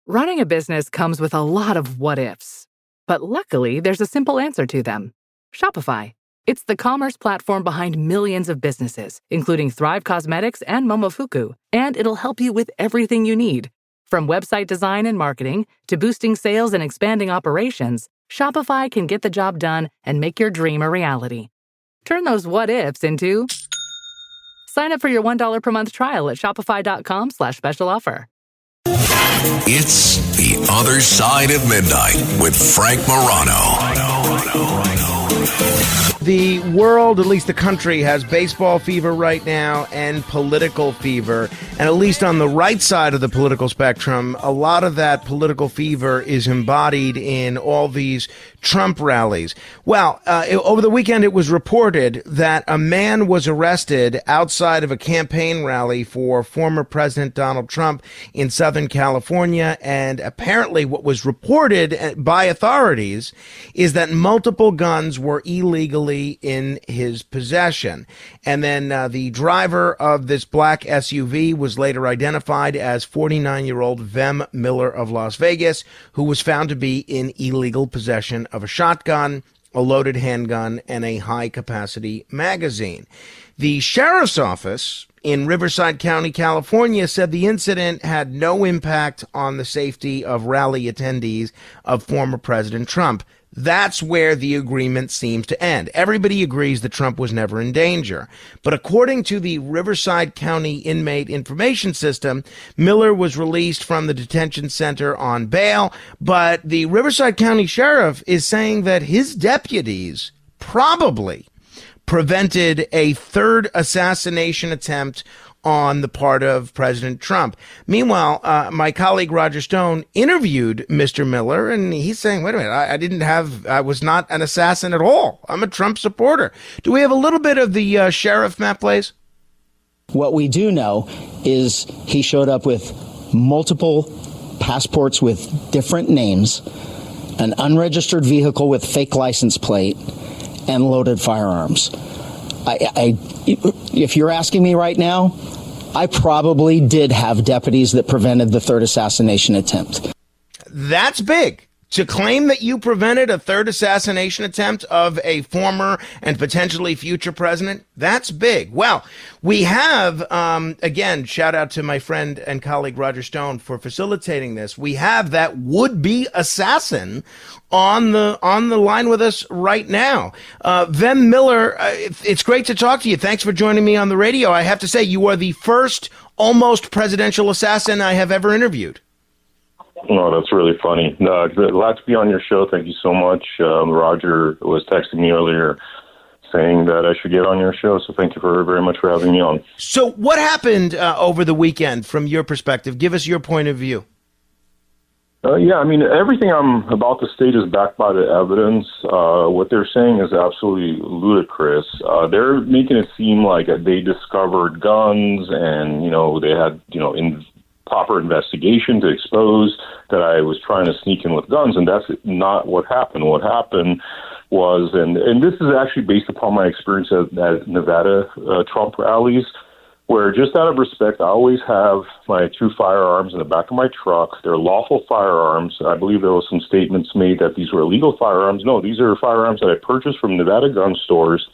Running a business comes with a lot of what-ifs. But luckily, there's a simple answer to them. Shopify. It's the commerce platform behind millions of businesses, including Thrive Cosmetics and Momofuku, and it'll help you with everything you need. From website design and marketing to boosting sales and expanding operations, Shopify can get the job done and make your dream a reality. Turn those what-ifs into... Sign up for your $1 per month trial at shopify.com/special offer. It's The Other Side of Midnight with Frank Morano. The world, at least the country, has baseball fever right now and political fever. And at least on the right side of the political spectrum, a lot of that political fever is embodied in all these Trump rallies. Well, over the weekend, it was reported that a man was arrested outside of a campaign rally for former President Donald Trump in Southern California. And apparently what was reported by authorities is that multiple guns were illegally in his possession. And then the driver of this black SUV was later identified as 49-year-old Vem Miller of Las Vegas, who was found to be in illegal possession of a shotgun, a loaded handgun, and a high-capacity magazine. The sheriff's office in Riverside County, California, said the incident had no impact on the safety of rally attendees of former President Trump. That's where the agreement seems to end. Everybody agrees that Trump was never in danger. But according to the Riverside County Inmate Information System, Miller was released from the detention center on bail. But the Riverside County Sheriff is saying that his deputies probably prevented a third assassination attempt on the part of President Trump. Meanwhile, my colleague Roger Stone interviewed Mr. Miller, and he's saying, wait a minute, I was not an assassin at all. I'm a Trump supporter. Do we have a little bit of the sheriff, Matt Blaze? What we do know is he showed up with multiple passports with different names, an unregistered vehicle with fake license plate, and loaded firearms. If you're asking me right now, I probably did have deputies that prevented the third assassination attempt. That's big. To claim that you prevented a third assassination attempt of a former and potentially future president, that's big. Well, we have, again, shout out to my friend and colleague Roger Stone for facilitating this. We have that would-be assassin on the line with us right now. Vem Miller, it's great to talk to you. Thanks for joining me on the radio. I have to say, you are the first almost presidential assassin I have ever interviewed. Oh, that's really funny. Glad to be on your show. Thank you so much. Roger was texting me earlier saying that I should get on your show, so thank you very much for having me on. So what happened over the weekend from your perspective? Give us your point of view. Everything I'm about to state is backed by the evidence. What they're saying is absolutely ludicrous. They're making it seem like they discovered guns and, they had, proper investigation to expose that I was trying to sneak in with guns, and that's not what happened. What happened was, and this is actually based upon my experience at Nevada Trump rallies, where just out of respect, I always have my two firearms in the back of my truck. They're lawful firearms. I believe there was some statements made that these were illegal firearms. No, these are firearms that I purchased from Nevada gun stores,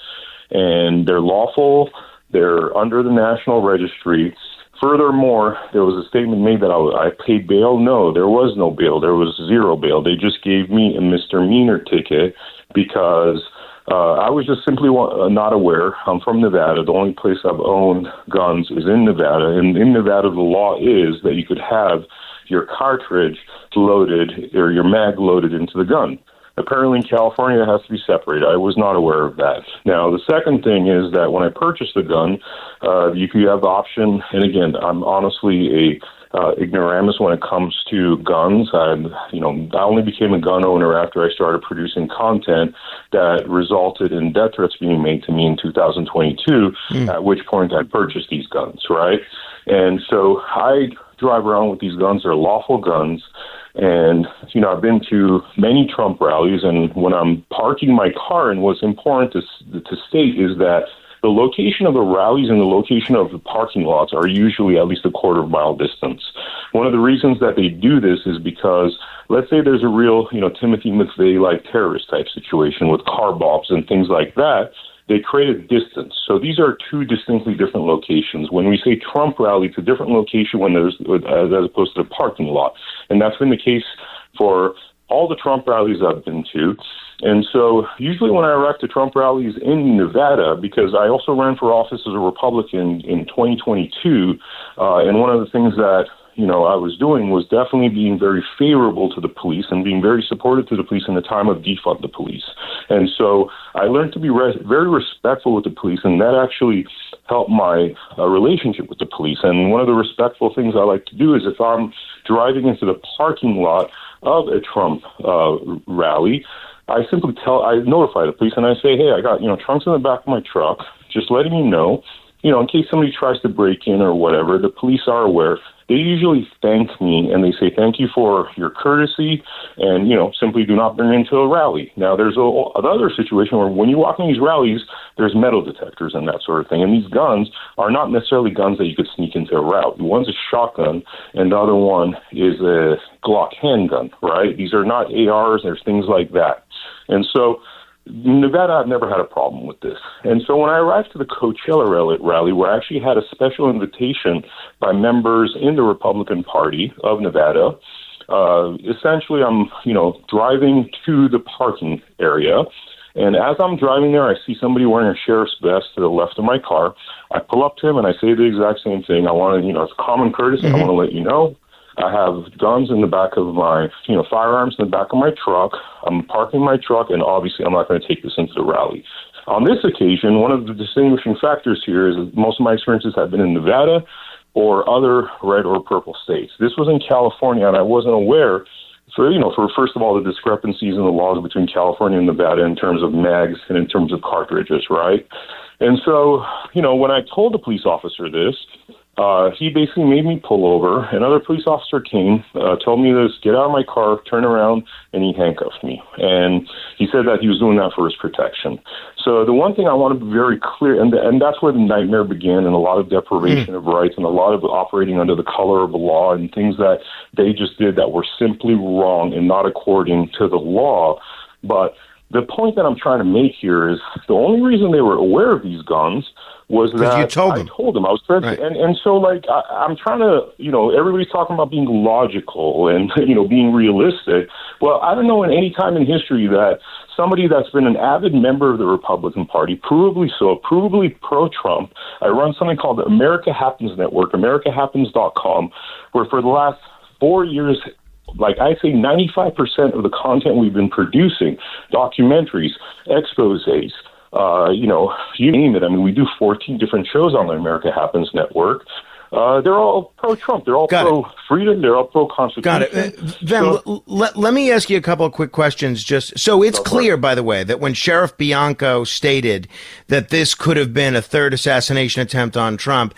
and they're lawful. They're under the National Registry. Furthermore, there was a statement made that I paid bail. No, there was no bail. There was zero bail. They just gave me a misdemeanor ticket because I was just simply not aware. I'm from Nevada. The only place I've owned guns is in Nevada. And in Nevada, the law is that you could have your cartridge loaded or your mag loaded into the gun. Apparently in California, it has to be separated. I was not aware of that. Now, the second thing is that when I purchased the gun, you could have the option, and again, I'm honestly a ignoramus when it comes to guns. I only became a gun owner after I started producing content that resulted in death threats being made to me in 2022, at which point I purchased these guns, right? And so I drive around with these guns. They're lawful guns. And, I've been to many Trump rallies, and when I'm parking my car, and what's important to state is that the location of the rallies and the location of the parking lots are usually at least a quarter-mile distance. One of the reasons that they do this is because, let's say there's a real, Timothy McVeigh-like terrorist type situation with car bombs and things like that. They create a distance. So these are two distinctly different locations. When we say Trump rally, it's a different location as opposed to the parking lot. And that's been the case for all the Trump rallies I've been to. And so usually when I arrive to Trump rallies in Nevada, because I also ran for office as a Republican in 2022, and one of the things that I was doing was definitely being very favorable to the police and being very supportive to the police in the time of defund the police. And so I learned to be very respectful with the police, and that actually helped my relationship with the police. And one of the respectful things I like to do is if I'm driving into the parking lot of a Trump rally, I notify the police and I say, hey, I got, trunks in the back of my truck, just letting you know, in case somebody tries to break in or whatever, the police are aware. They usually thank me and they say, thank you for your courtesy and, simply do not bring into a rally. Now, there's another situation where when you walk in these rallies, there's metal detectors and that sort of thing. And these guns are not necessarily guns that you could sneak into a rally. One's a shotgun and the other one is a Glock handgun, right? These are not ARs. There's things like that. And so Nevada, I've never had a problem with this. And so when I arrived to the Coachella rally, where I actually had a special invitation by members in the Republican Party of Nevada, essentially I'm, driving to the parking area. And as I'm driving there, I see somebody wearing a sheriff's vest to the left of my car. I pull up to him and I say the exact same thing. I want to, it's common courtesy. I want to let you know. I have guns in the back of my, firearms in the back of my truck. I'm parking my truck, and obviously I'm not going to take this into the rally. On this occasion, one of the distinguishing factors here is that most of my experiences have been in Nevada or other red or purple states. This was in California, and I wasn't aware for first of all, the discrepancies in the laws between California and Nevada in terms of mags and in terms of cartridges, right? And so, when I told the police officer this, he basically made me pull over. Another police officer came, told me to get out of my car, turn around, and he handcuffed me. And he said that he was doing that for his protection. So the one thing I want to be very clear, and that's where the nightmare began, and a lot of deprivation of rights and a lot of operating under the color of the law and things that they just did that were simply wrong and not according to the law. But the point that I'm trying to make here is the only reason they were aware of these guns was that you told them. I told them I was trying right. And so I'm trying to, everybody's talking about being logical and, being realistic. Well, I don't know in any time in history that somebody that's been an avid member of the Republican Party, provably pro-Trump. I run something called the America Happens Network, americahappens.com, where for the last 4 years, I say 95% of the content we've been producing, documentaries, exposés, you name it. I mean, we do 14 different shows on the America Happens Network. They're all pro-Trump. They're all pro-freedom. They're all pro-Constitution. Got it. Vem, let me ask you a couple of quick questions. Just so it's clear, by the way, that when Sheriff Bianco stated that this could have been a third assassination attempt on Trump,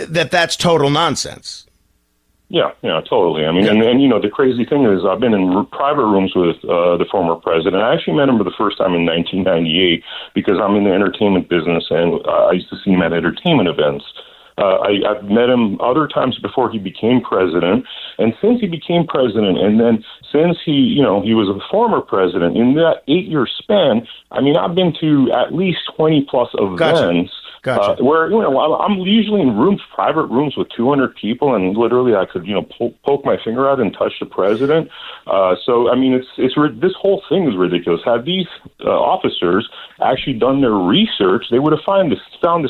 that's total nonsense. Yeah, totally. I mean, and the crazy thing is I've been in private rooms with the former president. I actually met him for the first time in 1998 because I'm in the entertainment business, and I used to see him at entertainment events. I've met him other times before he became president, and since he became president, and then since he was a former president, in that 8-year span, I mean, I've been to at least 20-plus events. Gotcha. Where I'm usually in private rooms with 200 people, and literally I could poke my finger out and touch the president. So I mean, it's this whole thing is ridiculous. Had these officers actually done their research, they would have found this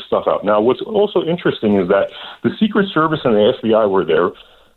stuff out. Now, what's also interesting is that the Secret Service and the FBI were there.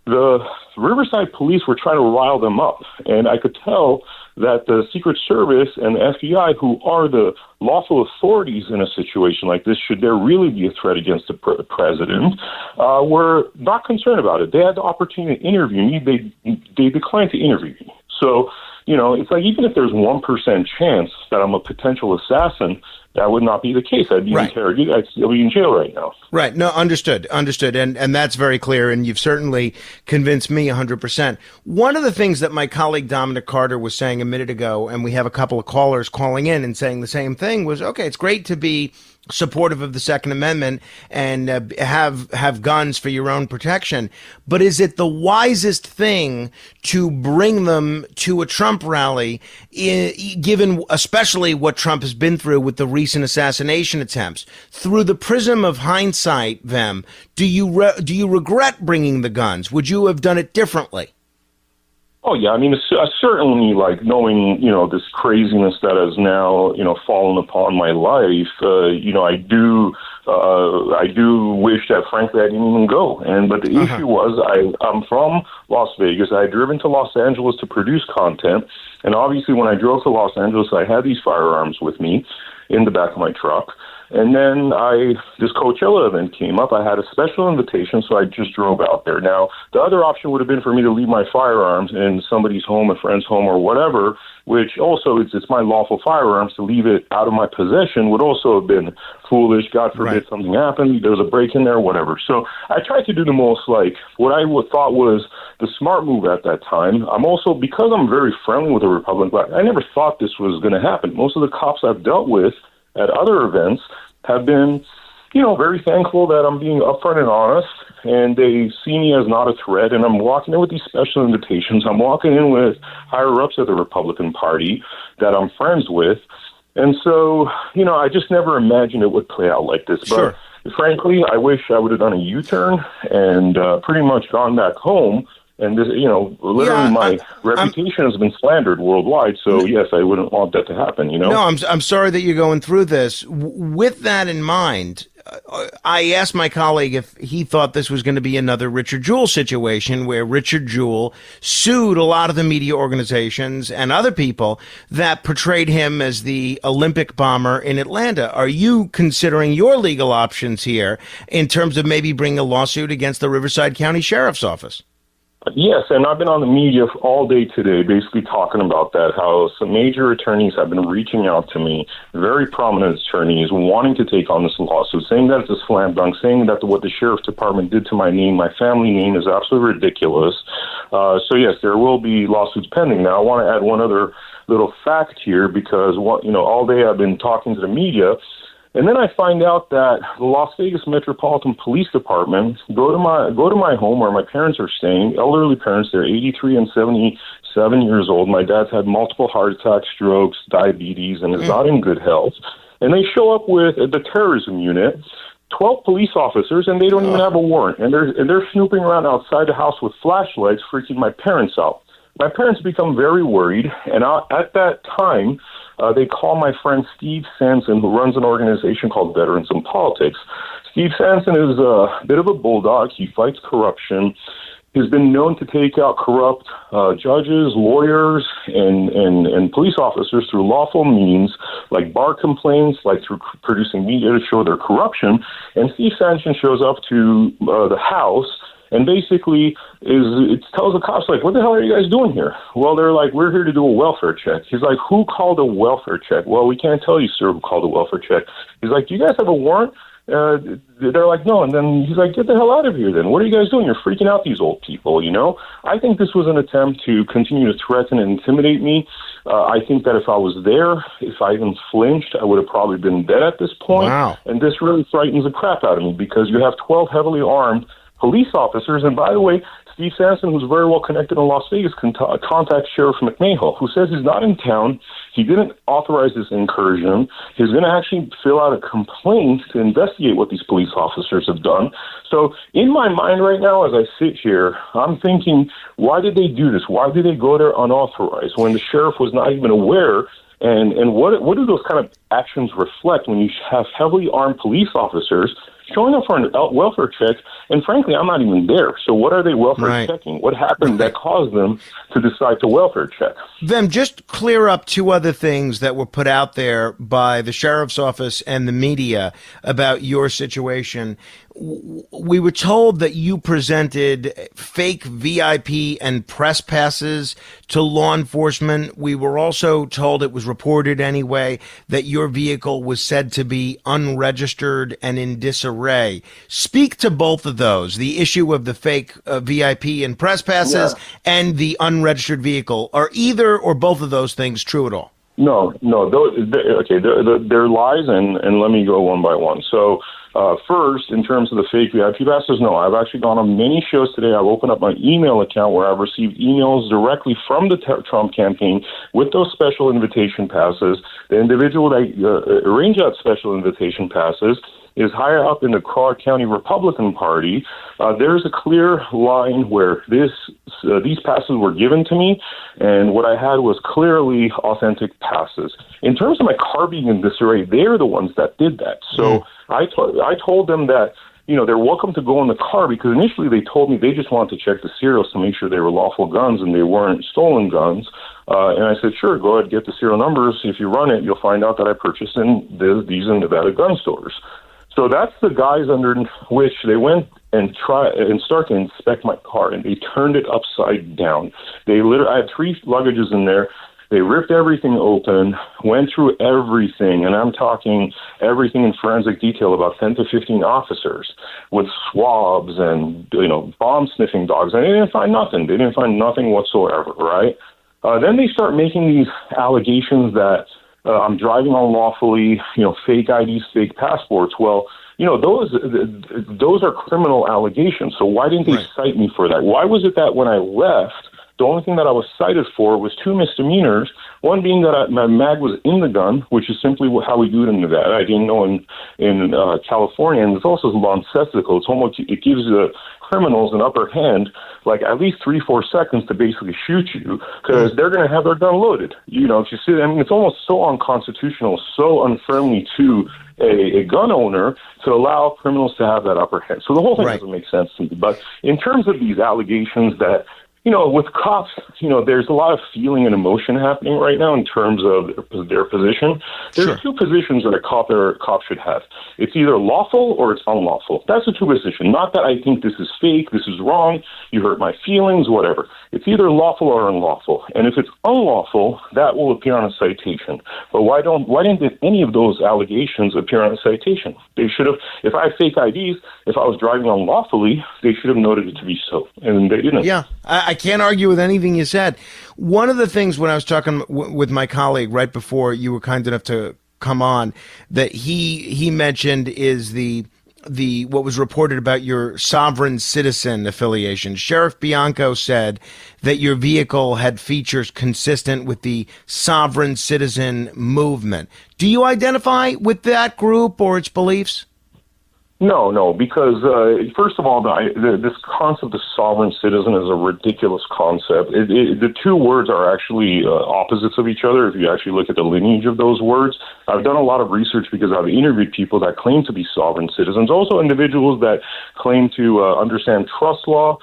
The Riverside police were trying to rile them up, and I could tell that the Secret Service and the FBI, who are the lawful authorities in a situation like this, should there really be a threat against the president, were not concerned about it. They had the opportunity to interview me. They declined to interview me. So, it's like even if there's 1% chance that I'm a potential assassin, that would not be the case. I'd be interrogated. I'd still be in jail right now. Right. No, understood. And that's very clear. And you've certainly convinced me 100%. One of the things that my colleague Dominic Carter was saying a minute ago, and we have a couple of callers calling in and saying the same thing, was, okay, it's great to be supportive of the Second Amendment and have guns for your own protection. But is it the wisest thing to bring them to a Trump rally, given especially what Trump has been through with the recent assassination attempts? Through the prism of hindsight, Vem, do you regret bringing the guns? Would you have done it differently? Oh, yeah. I mean, certainly, like, knowing, this craziness that has now, fallen upon my life, I do wish that, frankly, I didn't even go. But the issue was I'm from Las Vegas. I had driven to Los Angeles to produce content. And obviously, when I drove to Los Angeles, I had these firearms with me in the back of my truck. And then this Coachella event came up. I had a special invitation, so I just drove out there. Now, the other option would have been for me to leave my firearms in somebody's home, a friend's home, or whatever, which also it's my lawful firearms. To leave it out of my possession would also have been foolish. God forbid something happened. There was a break in there, whatever. So I tried to do the most, what I thought was the smart move at that time. I'm also, because I'm very friendly with the Republican, I never thought this was going to happen. Most of the cops I've dealt with at other events have been, very thankful that I'm being upfront and honest, and they see me as not a threat, and I'm walking in with these special invitations. I'm walking in with higher-ups of the Republican Party that I'm friends with, and so, I just never imagined it would play out like this. Sure. But frankly, I wish I would have done a U-turn and pretty much gone back home. And this, literally my reputation has been slandered worldwide. So yes, I wouldn't want that to happen. No, I'm sorry that you're going through this. With that in mind, I asked my colleague if he thought this was going to be another Richard Jewell situation, where Richard Jewell sued a lot of the media organizations and other people that portrayed him as the Olympic bomber in Atlanta. Are you considering your legal options here in terms of maybe bringing a lawsuit against the Riverside County Sheriff's Office? Yes, and I've been on the media all day today basically talking about that, how some major attorneys have been reaching out to me, very prominent attorneys, wanting to take on this lawsuit, saying that it's a slam dunk, saying that what the Sheriff's Department did to my name, my family name, is absolutely ridiculous. So yes, there will be lawsuits pending. Now, I want to add one other little fact here, because all day I've been talking to the media. And then I find out that the Las Vegas Metropolitan Police Department go to my home where my parents are staying, elderly parents. They're 83 and 77 years old. My dad's had multiple heart attacks, strokes, diabetes, and is not in good health. And they show up with the terrorism unit, 12 police officers, and they don't even have a warrant. And they're snooping around outside the house with flashlights, freaking my parents out. My parents become very worried, and at that time, they call my friend Steve Sanson, who runs an organization called Veterans in Politics. Steve Sanson is a bit of a bulldog. He fights corruption. He's been known to take out corrupt judges, lawyers, and police officers through lawful means, like bar complaints, like through producing media to show their corruption. And Steve Sanson shows up to the House and basically it tells the cops, like, what the hell are you guys doing here? Well, they're like, we're here to do a welfare check. He's like, who called a welfare check? Well, we can't tell you, sir, who called a welfare check. He's like, do you guys have a warrant? They're like, no. And then he's like, get the hell out of here then. What are you guys doing? You're freaking out these old people, I think this was an attempt to continue to threaten and intimidate me. I think that if I was there, if I even flinched, I would have probably been dead at this point. Wow. And this really frightens the crap out of me, because you have 12 heavily armed police officers. And by the way, Steve Sanson, who's very well connected in Las Vegas, can contact Sheriff McMahill, who says he's not in town. He didn't authorize this incursion. He's going to actually fill out a complaint to investigate what these police officers have done. So in my mind right now, as I sit here, I'm thinking, why did they do this? Why did they go there unauthorized when the sheriff was not even aware? And what do those kind of actions reflect when you have heavily armed police officers showing up for a welfare check? And frankly, I'm not even there. So what are they welfare checking? What happened that caused them to decide to welfare check? Vem, just clear up two other things that were put out there by the sheriff's office and the media about your situation. we were told that you presented fake VIP and press passes to law enforcement. We were also told, it was reported anyway, that your vehicle was said to be unregistered and in disarray. Speak to both of those, the issue of the fake VIP and press passes and the unregistered vehicle. Are either or both of those things true at all? No. They're lies, and let me go one by one. So first, in terms of the fake VIP passes, no, I've actually gone on many shows today. I've opened up my email account where I've received emails directly from the Trump campaign with those special invitation passes. The individual that arranged that special invitation passes is higher up in the Clark County Republican Party. There's a clear line where these passes were given to me, and what I had was clearly authentic passes. In terms of my car being in disarray, they're the ones that did that. So I told them that, they're welcome to go in the car, because initially they told me they just wanted to check the serials to make sure they were lawful guns and they weren't stolen guns. And I said, sure, go ahead, get the serial numbers. If you run it, you'll find out that I purchased these in Nevada gun stores. So that's the guise under which they went and started to inspect my car, and they turned it upside down. I had 3 luggages in there. They ripped everything open, went through everything, and I'm talking everything in forensic detail, about 10 to 15 officers with swabs and, bomb sniffing dogs. And they didn't find nothing. They didn't find nothing whatsoever, right? Then they start making these allegations that I'm driving unlawfully, fake IDs, fake passports. Well, those are criminal allegations. So why didn't they cite me for that? Why was it that when I left, the only thing that I was cited for was 2 misdemeanors, one being that my mag was in the gun, which is simply how we do it in Nevada. I didn't know in California, and it's also nonsensical. It gives the criminals an upper hand, like at least 3-4 seconds to basically shoot you, because they're going to have their gun loaded. If you see, it's almost so unconstitutional, so unfriendly to a gun owner to allow criminals to have that upper hand. So the whole thing doesn't make sense to me. But in terms of these allegations that, with cops, there's a lot of feeling and emotion happening right now in terms of their position. There's 2 positions that a cop should have. It's either lawful or it's unlawful. That's the 2 positions. Not that I think this is fake, this is wrong, you hurt my feelings, whatever. It's either lawful or unlawful. And if it's unlawful, that will appear on a citation. But why didn't any of those allegations appear on a citation? They should have. If I have fake IDs, if I was driving unlawfully, they should have noted it to be so. And they didn't. Yeah, I can't argue with anything you said. One of the things when I was talking with my colleague right before you were kind enough to come on, that he mentioned is the what was reported about your sovereign citizen affiliation. Sheriff Bianco said that your vehicle had features consistent with the sovereign citizen movement. Do you identify with that group or its beliefs? No, because first of all, this concept of sovereign citizen is a ridiculous concept. The 2 words are actually opposites of each other if you actually look at the lineage of those words. I've done a lot of research because I've interviewed people that claim to be sovereign citizens, also individuals that claim to understand trust law,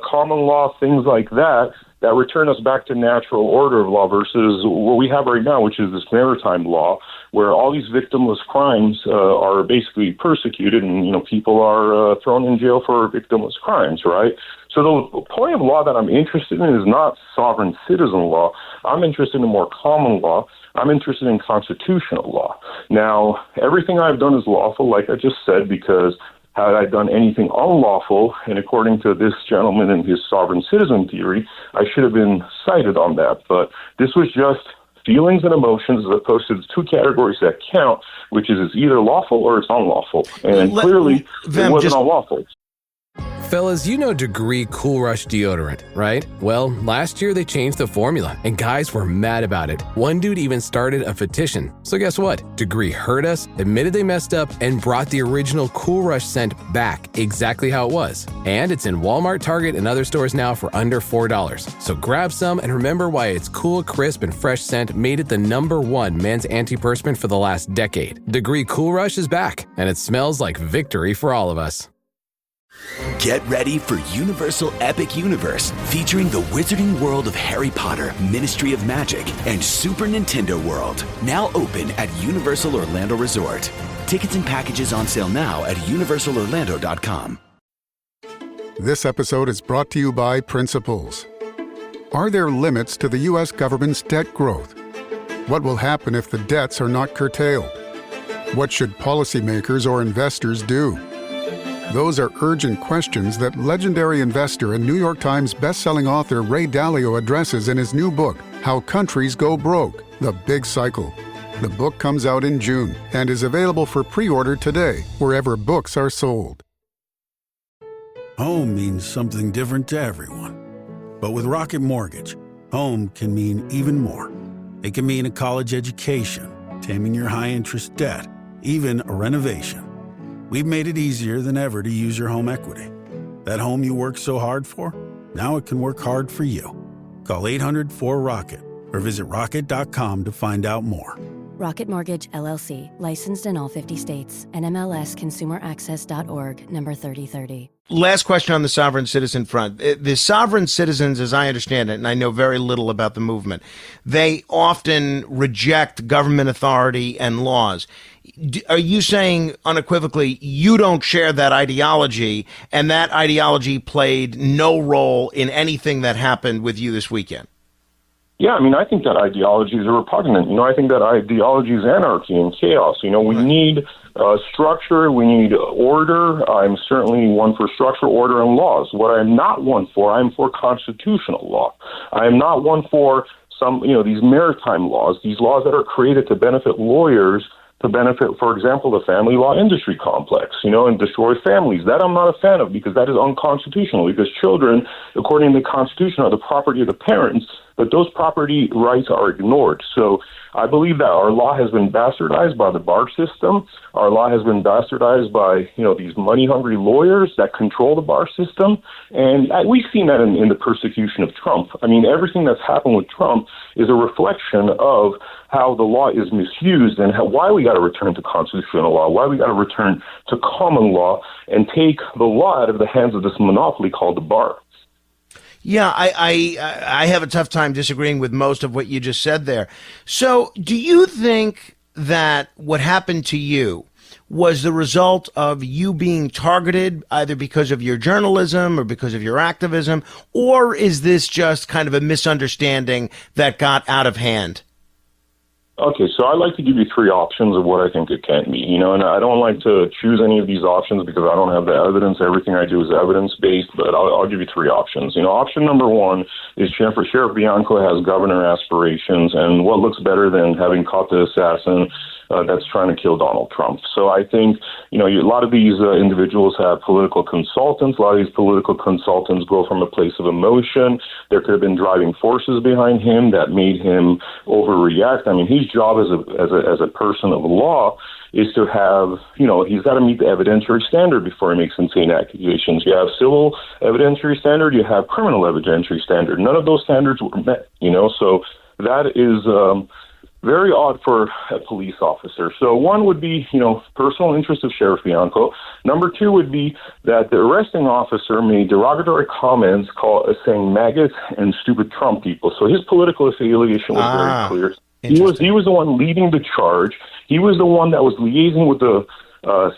common law, things like that return us back to natural order of law versus what we have right now, which is this maritime law, where all these victimless crimes are basically persecuted and, people are thrown in jail for victimless crimes, right? So the point of law that I'm interested in is not sovereign citizen law. I'm interested in more common law. I'm interested in constitutional law. Now, everything I've done is lawful, like I just said, because had I done anything unlawful, and according to this gentleman and his sovereign citizen theory, I should have been cited on that. But this was just feelings and emotions as opposed to the 2 categories that count, which is it's either lawful or it's unlawful. And clearly, it wasn't unlawful. Fellas, Degree Cool Rush deodorant, right? Well, last year they changed the formula, and guys were mad about it. One dude even started a petition. So guess what? Degree heard us, admitted they messed up, and brought the original Cool Rush scent back exactly how it was. And it's in Walmart, Target, and other stores now for under $4. So grab some and remember why its cool, crisp, and fresh scent made it the #1 men's antiperspirant for the last decade. Degree Cool Rush is back, and it smells like victory for all of us. Get ready for Universal Epic Universe, featuring the wizarding world of Harry Potter, Ministry of Magic, and Super Nintendo World. Now open at Universal Orlando Resort. Tickets and packages on sale now at universalorlando.com. This episode is brought to you by Principles. Are there limits to the U.S. government's debt growth? What will happen if the debts are not curtailed? What should policymakers or investors do? Those are urgent questions that legendary investor and New York Times bestselling author Ray Dalio addresses in his new book, How Countries Go Broke: The Big Cycle. The book comes out in June and is available for pre-order today, wherever books are sold. Home means something different to everyone. But with Rocket Mortgage, home can mean even more. It can mean a college education, taming your high-interest debt, even a renovation. We've made it easier than ever to use your home equity. That home you worked so hard for, now it can work hard for you. Call 800-4ROCKET or visit rocket.com to find out more. Rocket Mortgage, LLC, licensed in all 50 states. NMLSconsumeraccess.org, number 3030. Last question on the sovereign citizen front. The sovereign citizens, as I understand it, and I know very little about the movement, they often reject government authority and laws. Are you saying unequivocally you don't share that ideology, and that ideology played no role in anything that happened with you this weekend? Yeah, I mean, I think that ideologies are repugnant. I think that ideology is anarchy and chaos. We need structure, we need order. I'm certainly one for structure, order, and laws. What I'm not one for, I'm for constitutional law. I am not one for these maritime laws, these laws that are created to benefit lawyers, to benefit, for example, the family law industry complex, and destroy families. That I'm not a fan of, because that is unconstitutional, because children, according to the Constitution, are the property of the parents, but those property rights are ignored. So I believe that our law has been bastardized by the bar system. Our law has been bastardized by, these money-hungry lawyers that control the bar system. And we've seen that in the persecution of Trump. I mean, everything that's happened with Trump is a reflection of how the law is misused and why we got to return to constitutional law, why we got to return to common law and take the law out of the hands of this monopoly called the bar. Yeah, I have a tough time disagreeing with most of what you just said there. So do you think that what happened to you was the result of you being targeted either because of your journalism or because of your activism, or is this just kind of a misunderstanding that got out of hand? Okay, so I like to give you three options of what I think it can be, and I don't like to choose any of these options because I don't have the evidence. Everything I do is evidence-based, but I'll give you three options. Option number one is Sheriff Bianco has governor aspirations, and what looks better than having caught the assassin that's trying to kill Donald Trump. So I think, a lot of these individuals have political consultants. A lot of these political consultants go from a place of emotion. There could have been driving forces behind him that made him overreact. I mean, his job as a person of law is to have, he's got to meet the evidentiary standard before he makes insane accusations. You have civil evidentiary standard, you have criminal evidentiary standard. None of those standards were met, so that is very odd for a police officer. So one would be, personal interest of Sheriff Bianco. Number two would be that the arresting officer made derogatory comments saying maggots and stupid Trump people. So his political affiliation was very clear. He was the one leading the charge. He was the one that was liaising with the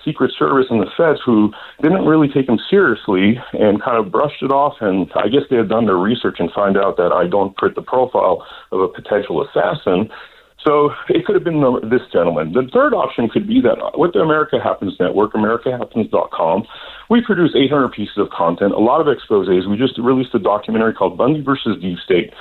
Secret Service and the feds, who didn't really take him seriously and kind of brushed it off. And I guess they had done their research and find out that I don't fit the profile of a potential assassin. So it could have been this gentleman. The third option could be that with the America Happens Network, AmericaHappens.com, we produce 800 pieces of content, a lot of exposés. We just released a documentary called Bundy versus Deep State.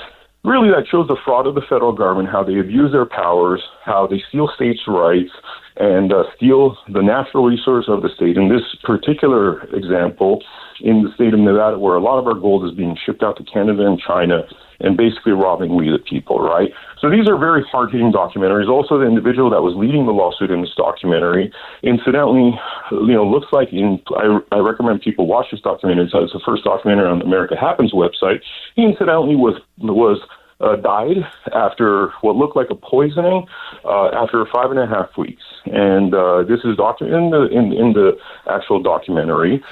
Really, that shows the fraud of the federal government, how they abuse their powers, how they steal states' rights, and steal the natural resource of the state. In this particular example, in the state of Nevada, where a lot of our gold is being shipped out to Canada and China, and basically robbing we the people, right? So these are very hard-hitting documentaries. Also, the individual that was leading the lawsuit in this documentary, incidentally, looks like, I recommend people watch this documentary. It's the first documentary on the America Happens website. He incidentally died after what looked like a poisoning after 5.5 weeks. And this is documented in the actual documentary.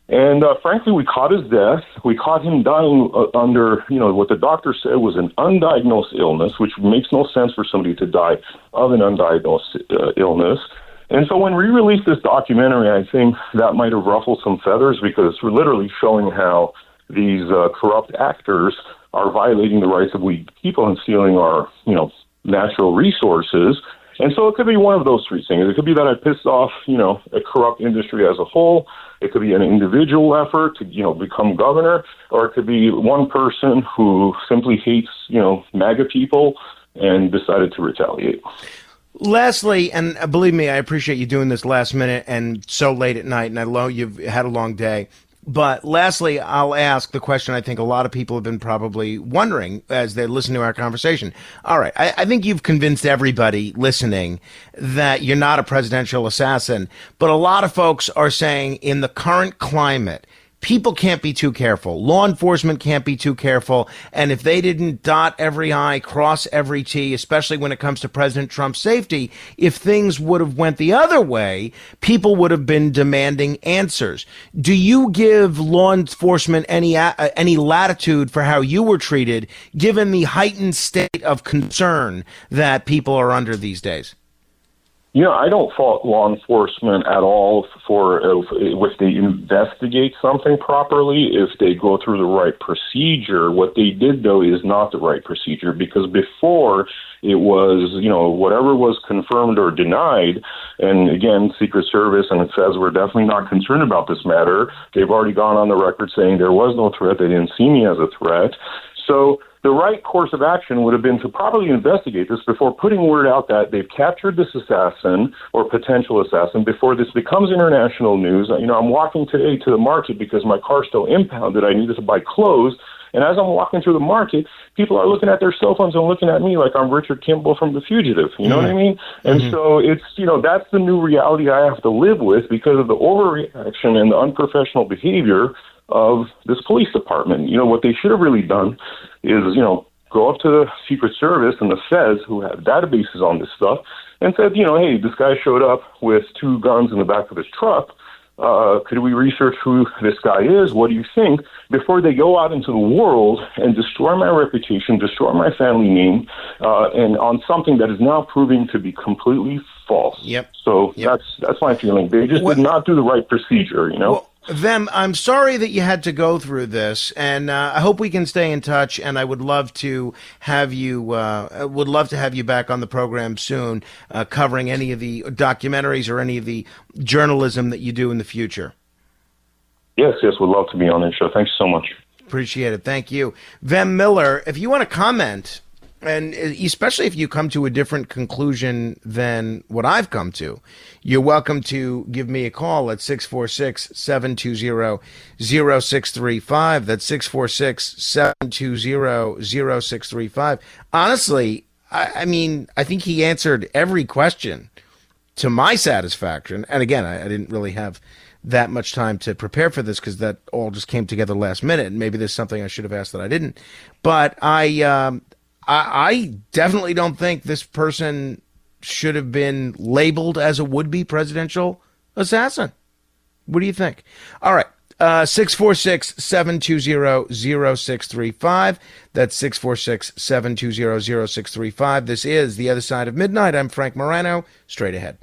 And frankly, we caught his death. We caught him dying under, what the doctor said was an undiagnosed illness, which makes no sense for somebody to die of an undiagnosed illness. And so when we released this documentary, I think that might have ruffled some feathers because we're literally showing how these corrupt actors are violating the rights of we people and stealing our, natural resources. And so it could be one of those three things. It could be that I pissed off, a corrupt industry as a whole. It could be an individual effort to, become governor, or it could be one person who simply hates, MAGA people and decided to retaliate. Lastly, and believe me, I appreciate you doing this last minute and so late at night, and I know you've had a long day. But lastly, I'll ask the question I think a lot of people have been probably wondering as they listen to our conversation. All right, I think you've convinced everybody listening that you're not a presidential assassin, but a lot of folks are saying in the current climate, people can't be too careful. Law enforcement can't be too careful. And if they didn't dot every I, cross every T, especially when it comes to President Trump's safety, if things would have went the other way, people would have been demanding answers. Do you give law enforcement any latitude for how you were treated, given the heightened state of concern that people are under these days? I don't fault law enforcement at all for if they investigate something properly, if they go through the right procedure. What they did, though, is not the right procedure, because before it was, whatever was confirmed or denied. And again, Secret Service and Feds were definitely not concerned about this matter. They've already gone on the record saying there was no threat. They didn't see me as a threat. So the right course of action would have been to properly investigate this before putting word out that they've captured this assassin or potential assassin before this becomes international news. I'm walking today to the market because my car's still impounded. I needed to buy clothes. And as I'm walking through the market, people are looking at their cell phones and looking at me like I'm Richard Kimball from The Fugitive. You know what I mean? And so it's, that's the new reality I have to live with because of the overreaction and the unprofessional behavior of this police department. What they should have really done is, go up to the Secret Service and the Feds, who have databases on this stuff, and said, hey, this guy showed up with 2 guns in the back of his truck. Could we research who this guy is? What do you think? Before they go out into the world and destroy my reputation, destroy my family name, and on something that is now proving to be completely false. Yep. So that's my feeling. They just did not do the right procedure, Well, Vem, I'm sorry that you had to go through this, and I hope we can stay in touch. And I would love to have you back on the program soon, covering any of the documentaries or any of the journalism that you do in the future. Yes, would love to be on this show. Thanks so much. Appreciate it. Thank you, Vem Miller. If you want to comment, and especially if you come to a different conclusion than what I've come to, you're welcome to give me a call at 646-720-0635. That's 646-720-0635. Honestly, I think he answered every question to my satisfaction. And again, I didn't really have that much time to prepare for this because that all just came together last minute. And maybe there's something I should have asked that I didn't. But I definitely don't think this person should have been labeled as a would-be presidential assassin. What do you think? All right. 646-720-0635. That's 646-720-0635. This is The Other Side of Midnight. I'm Frank Morano. Straight ahead.